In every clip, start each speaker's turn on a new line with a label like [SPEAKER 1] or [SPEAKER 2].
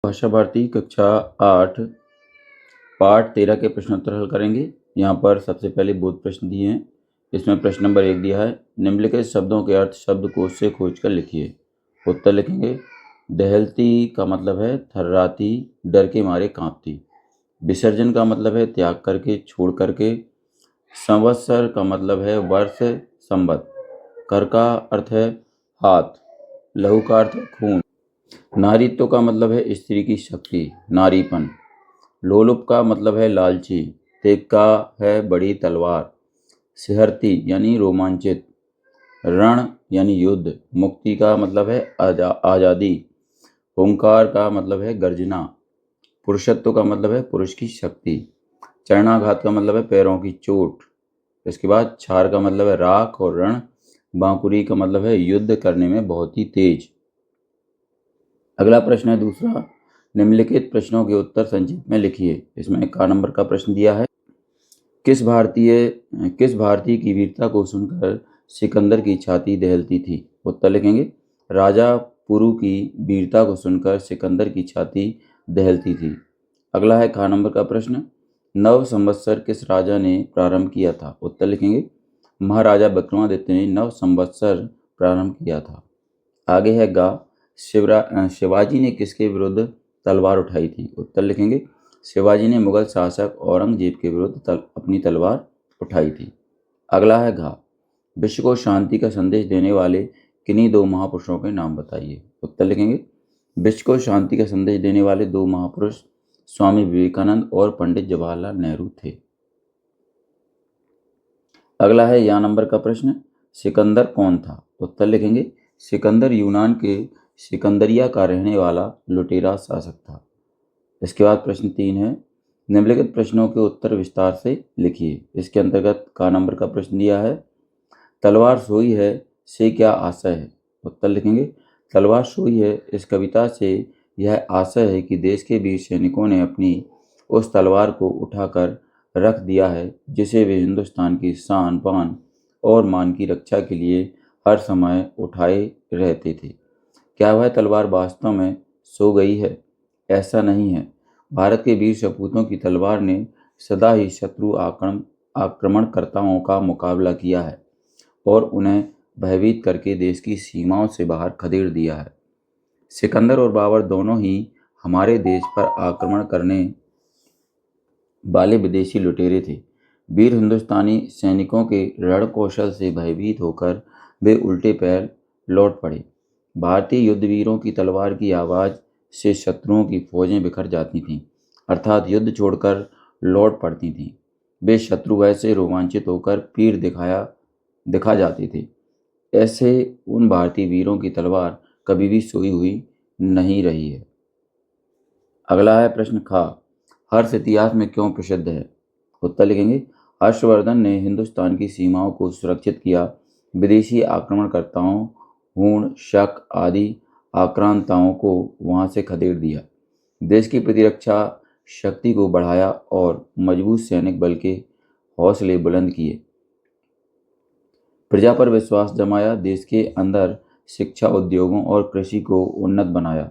[SPEAKER 1] भाषा भारती कक्षा 8 पाठ 13 के प्रश्नोत्तर हल करेंगे। यहाँ पर सबसे पहले बोध प्रश्न दिए हैं। इसमें प्रश्न नंबर 1 दिया है, निम्नलिखित शब्दों के अर्थ शब्दकोश से खोजकर लिखिए। उत्तर लिखेंगे। दहलती का मतलब है थर्राती, डर के मारे कांपती। विसर्जन का मतलब है त्याग करके, छोड़ करके। संवत्सर का मतलब है वर्ष, संवत। कर का अर्थ है हाथ। लहू का अर्थ है खून। नारीत्व का मतलब है स्त्री की शक्ति, नारीपन। लोलुप का मतलब है लालची। तेग का है बड़ी तलवार। सिहरती यानी रोमांचित। रण यानी युद्ध। मुक्ति का मतलब है आज़ादी। ओंकार का मतलब है गर्जना। पुरुषत्व का मतलब है पुरुष की शक्ति। चरणाघात का मतलब है पैरों की चोट। इसके बाद छार का मतलब है राख और रण। बांकुरी का मतलब है युद्ध करने में बहुत ही तेज। अगला प्रश्न है दूसरा, निम्नलिखित प्रश्नों के उत्तर संक्षिप्त में लिखिए। इसमें का नंबर का प्रश्न दिया है, किस भारतीय की वीरता को सुनकर सिकंदर की छाती दहलती थी। उत्तर लिखेंगे। राजा पुरु की वीरता को सुनकर सिकंदर की छाती दहलती थी। अगला है खा नंबर का प्रश्न, नव संवत्सर किस राजा ने प्रारंभ किया था। उत्तर लिखेंगे। महाराजा विक्रमादित्य ने नव संवत्सर प्रारंभ किया था। आगे है गा, शिवाजी ने किसके विरुद्ध तलवार उठाई थी। उत्तर लिखेंगे। शिवाजी ने मुगल शासक औरंगजेब के विरुद्ध अपनी तलवार उठाई थी। अगला है घा, विश्व को शांति का संदेश देने वाले किन्हीं दो महापुरुषों के नाम बताइए। उत्तर लिखेंगे। विश्व को शांति का संदेश देने वाले दो महापुरुष स्वामी विवेकानंद और पंडित जवाहरलाल नेहरू थे। अगला है या नंबर का प्रश्न, सिकंदर कौन था। उत्तर लिखेंगे। सिकंदर यूनान के सिकंदरिया का रहने वाला लुटेरा शासक था। इसके बाद प्रश्न 3 है, निम्नलिखित प्रश्नों के उत्तर विस्तार से लिखिए। इसके अंतर्गत का नंबर का प्रश्न दिया है, तलवार सोई है से क्या आशय है। उत्तर लिखेंगे। तलवार सोई है इस कविता से यह आशय है कि देश के वीर सैनिकों ने अपनी उस तलवार को उठाकर रख दिया है जिसे वे हिंदुस्तान की शान पान और मान की रक्षा के लिए हर समय उठाए रहते थे। क्या वह तलवार वास्तव में सो गई है? ऐसा नहीं है। भारत के वीर सपूतों की तलवार ने सदा ही शत्रु आक्रमणकर्ताओं का मुकाबला किया है और उन्हें भयभीत करके देश की सीमाओं से बाहर खदेड़ दिया है। सिकंदर और बाबर दोनों ही हमारे देश पर आक्रमण करने वाले विदेशी लुटेरे थे। वीर हिंदुस्तानी सैनिकों के रण कौशल से भयभीत होकर वे उल्टे पैर लौट पड़े। भारतीय युद्धवीरों की तलवार की आवाज़ से शत्रुओं की फौजें बिखर जाती थीं, अर्थात युद्ध छोड़कर लौट पड़ती थीं। वे शत्रु वैसे रोमांचित होकर पीर दिखा जाते थे। ऐसे उन भारतीय वीरों की तलवार कभी भी सोई हुई नहीं रही है। अगला है प्रश्न खा, हर्ष इतिहास में क्यों प्रसिद्ध है। उत्तर लिखेंगे। हर्षवर्धन ने हिंदुस्तान की सीमाओं को सुरक्षित किया, विदेशी आक्रमणकर्ताओं, हूण, शक आदि आक्रांताओं को वहां से खदेड़ दिया, देश की प्रतिरक्षा शक्ति को बढ़ाया और मजबूत सैनिक बल के हौसले बुलंद किए, प्रजा पर विश्वास जमाया, देश के अंदर शिक्षा, उद्योगों और कृषि को उन्नत बनाया,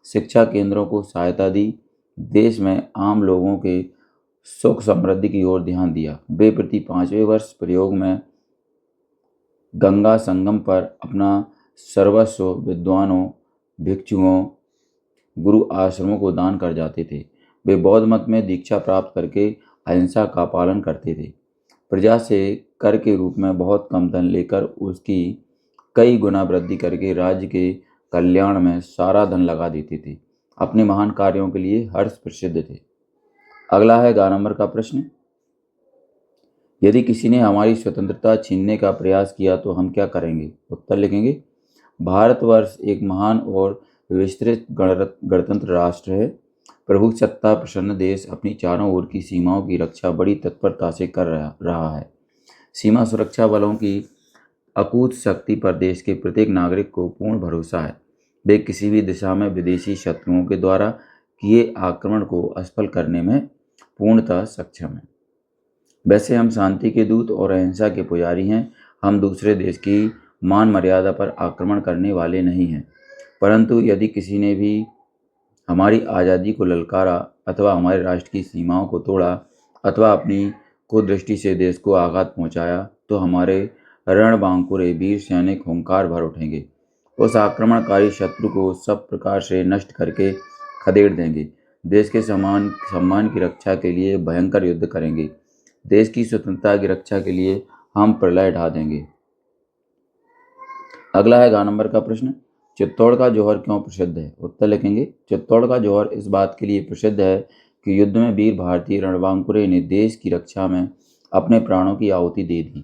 [SPEAKER 1] शिक्षा केंद्रों को सहायता दी, देश में आम लोगों के सुख समृद्धि की ओर ध्यान दिया। वे प्रति 5वें वर्ष प्रयोग में गंगा संगम पर अपना सर्वस्व विद्वानों, भिक्षुओं, गुरु आश्रमों को दान कर जाते थे। वे बौद्ध मत में दीक्षा प्राप्त करके अहिंसा का पालन करते थे। प्रजा से कर के रूप में बहुत कम धन लेकर उसकी कई गुना वृद्धि करके राज्य के कल्याण में सारा धन लगा देते थे। अपने महान कार्यों के लिए हर्ष प्रसिद्ध थे। अगला है गा नंबर का प्रश्न, यदि किसी ने हमारी स्वतंत्रता छीनने का प्रयास किया तो हम क्या करेंगे। उत्तर लिखेंगे। भारतवर्ष एक महान और विस्तृत गणतंत्र राष्ट्र है। प्रभुसत्ता प्रसन्न देश अपनी चारों ओर की सीमाओं की रक्षा बड़ी तत्परता से कर रहा है। सीमा सुरक्षा बलों की अकूत शक्ति पर देश के प्रत्येक नागरिक को पूर्ण भरोसा है। वे किसी भी दिशा में विदेशी शत्रुओं के द्वारा किए आक्रमण को असफल करने में पूर्णतः सक्षम हैं। वैसे हम शांति के दूत और अहिंसा के पुजारी हैं। हम दूसरे देश की मान मर्यादा पर आक्रमण करने वाले नहीं हैं, परंतु यदि किसी ने भी हमारी आज़ादी को ललकारा अथवा हमारे राष्ट्र की सीमाओं को तोड़ा अथवा अपनी कुदृष्टि से देश को आघात पहुंचाया तो हमारे रणबांकुरे वीर सैनिक हुंकार भर उठेंगे। उस आक्रमणकारी शत्रु को सब प्रकार से नष्ट करके खदेड़ देंगे। देश के सम्मान की रक्षा के लिए भयंकर युद्ध करेंगे। देश की स्वतंत्रता की रक्षा के लिए हम प्रलय ढा देंगे। अगला है ग नंबर का प्रश्न, चित्तौड़ का जौहर क्यों प्रसिद्ध है? उत्तर लिखेंगे। चित्तौड़ का जौहर इस बात के लिए प्रसिद्ध है कि युद्ध में वीर भारतीय रणबांकुरे ने देश की रक्षा में अपने प्राणों की आहुति दे दी।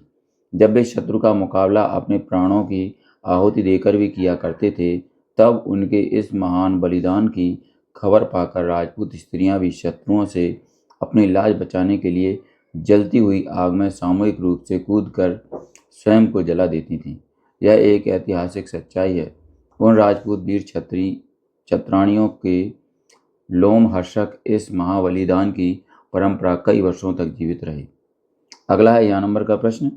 [SPEAKER 1] जब वे शत्रु का मुकाबला अपने प्राणों की आहुति देकर भी किया करते थे, तब उनके इस महान बलिदान की खबर पाकर राजपूत स्त्रियां भी शत्रुओं से अपनी लाज बचाने के लिए जलती हुई आग में सामूहिक रूप से कूदकर स्वयं को जला देती थीं। यह एक ऐतिहासिक सच्चाई है। उन राजपूत वीर छत्राणियों के लोमहर्षक इस महाबलिदान की परंपरा कई वर्षों तक जीवित रही। अगला है या नंबर का प्रश्न,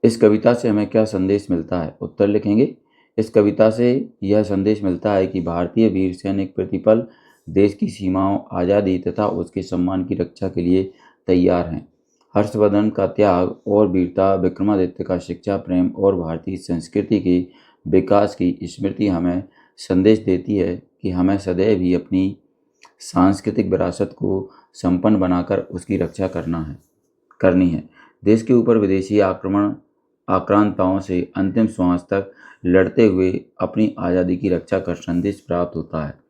[SPEAKER 1] इस कविता से हमें क्या संदेश मिलता है? उत्तर लिखेंगे। इस कविता से यह संदेश मिलता है कि भारतीय वीर सैनिक प्रतिपल देश की सीमाओं, आज़ादी तथा उसके सम्मान की रक्षा के लिए तैयार हैं। हर्षवर्धन का त्याग और वीरता, विक्रमादित्य का शिक्षा प्रेम और भारतीय संस्कृति के विकास की स्मृति हमें संदेश देती है कि हमें सदैव ही अपनी सांस्कृतिक विरासत को संपन्न बनाकर उसकी रक्षा करनी है। देश के ऊपर विदेशी आक्रांताओं से अंतिम श्वास तक लड़ते हुए अपनी आज़ादी की रक्षा का संदेश प्राप्त होता है।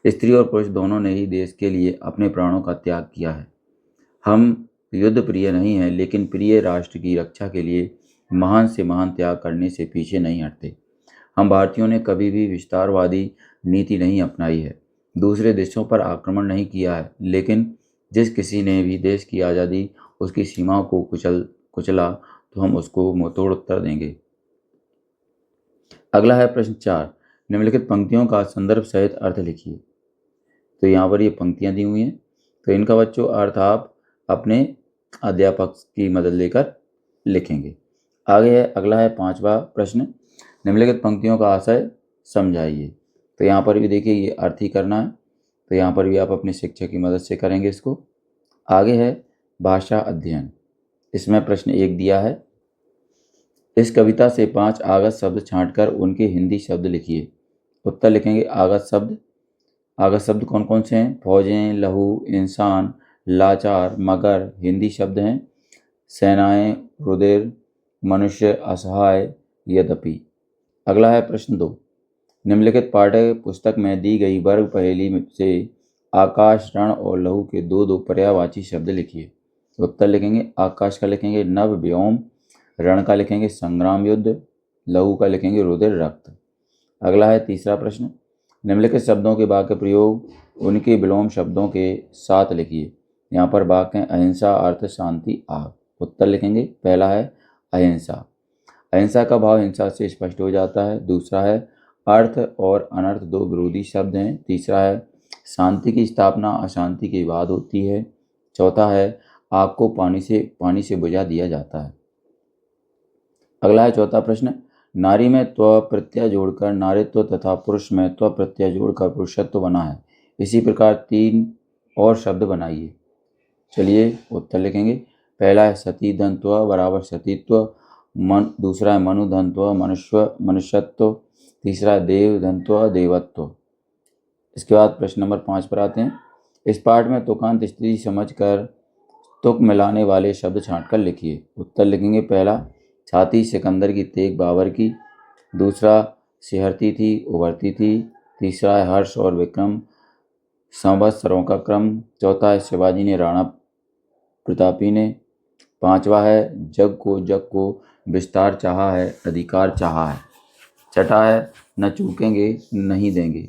[SPEAKER 1] स्त्री और पुरुष दोनों ने ही देश के लिए अपने प्राणों का त्याग किया है। हम युद्ध प्रिय नहीं हैं, लेकिन प्रिय राष्ट्र की रक्षा के लिए महान से महान त्याग करने से पीछे नहीं हटते। हम भारतीयों ने कभी भी विस्तारवादी नीति नहीं अपनाई है, दूसरे देशों पर आक्रमण नहीं किया है, लेकिन जिस किसी ने भी देश की आज़ादी, उसकी सीमाओं को कुचला तो हम उसको मुंहतोड़ उत्तर देंगे। अगला है प्रश्न 4, निम्नलिखित पंक्तियों का संदर्भ सहित अर्थ लिखिए। तो यहाँ पर ये पंक्तियाँ दी हुई हैं, तो इनका बच्चों अर्थ आप अपने अध्यापक की मदद लेकर लिखेंगे। अगला है 5वां प्रश्न, निम्नलिखित पंक्तियों का आशय समझाइए। तो यहाँ पर भी देखिए ये अर्थ ही करना है, तो यहाँ पर भी आप अपने शिक्षक की मदद से करेंगे इसको। आगे है भाषा अध्ययन। इसमें प्रश्न 1 दिया है, इस कविता से 5 आगत शब्द छांटकर उनके हिंदी शब्द लिखिए। उत्तर लिखेंगे। आगत शब्द कौन कौन से हैं? फौजें, लहू, इंसान, लाचार, मगर। हिंदी शब्द हैं सेनाएं, रुधिर, मनुष्य, असहाय, यद्यपि। अगला है प्रश्न 2, निम्नलिखित पाठ्य पुस्तक में दी गई वर्ग पहेली से आकाश, रण और लहू के दो पर्यायवाची शब्द लिखिए। उत्तर लिखेंगे। आकाश का लिखेंगे नभ, व्योम। रण का लिखेंगे संग्राम, युद्ध। लहू का लिखेंगे रुधिर, रक्त। अगला है तीसरा प्रश्न, निम्नलिखित शब्दों के वाक्य प्रयोग उनके विलोम शब्दों के साथ लिखिए। यहाँ पर वाक्य हैं अहिंसा, अर्थ, शांति, आग। उत्तर लिखेंगे। पहला है अहिंसा। अहिंसा का भाव हिंसा से स्पष्ट हो जाता है। दूसरा है अर्थ और अनर्थ दो विरोधी शब्द हैं। तीसरा है शांति की स्थापना अशांति के बाद होती है। चौथा है आग को पानी से बुझा दिया जाता है। अगला है चौथा प्रश्न, नारी में त्व प्रत्यय जोड़कर नारीत्व तथा पुरुष में त्व प्रत्यय जोड़कर पुरुषत्व बना है। इसी प्रकार 3 और शब्द बनाइए। चलिए उत्तर लिखेंगे। पहला है सती धनत्व बराबर सतीत्व। दूसरा है मनु धनत्व मनुष्यत्व। तीसरा है देव धनत्व देवत्व। इसके बाद प्रश्न नंबर 5 पर आते हैं। इस पाठ में तुकांत स्थिति समझकर तुक मिलाने वाले शब्द छांटकर लिखिए। उत्तर लिखेंगे। पहला छाती सिकंदर की तेग बाबर की। दूसरा सिहरती थी उभरती थी। तीसरा है हर्ष और विक्रम संवत्सरों का क्रम। चौथा है शिवाजी ने राणा प्रतापी ने। पांचवा है जग को विस्तार चाहा है अधिकार चाहा है। छठा है न चूकेंगे नहीं देंगे।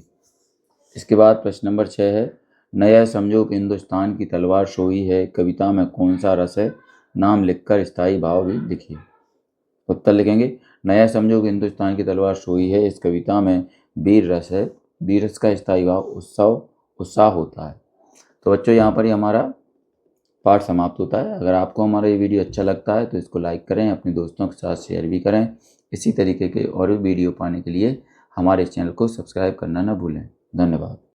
[SPEAKER 1] इसके बाद प्रश्न नंबर 6 है, नया समझो कि हिंदुस्तान की तलवार सोई है कविता में कौन सा रस है? नाम लिखकर स्थायी भाव भी लिखिए। उत्तर लिखेंगे। नया समझो कि हिंदुस्तान की तलवार सोई है, इस कविता में वीर रस है। वीर रस का स्थायी भाव उत्साह होता है। तो बच्चों यहाँ पर ही हमारा पाठ समाप्त होता है। अगर आपको हमारा ये वीडियो अच्छा लगता है तो इसको लाइक करें, अपने दोस्तों के साथ शेयर भी करें। इसी तरीके के और भी वीडियो पाने के लिए हमारे चैनल को सब्सक्राइब करना न भूलें। धन्यवाद।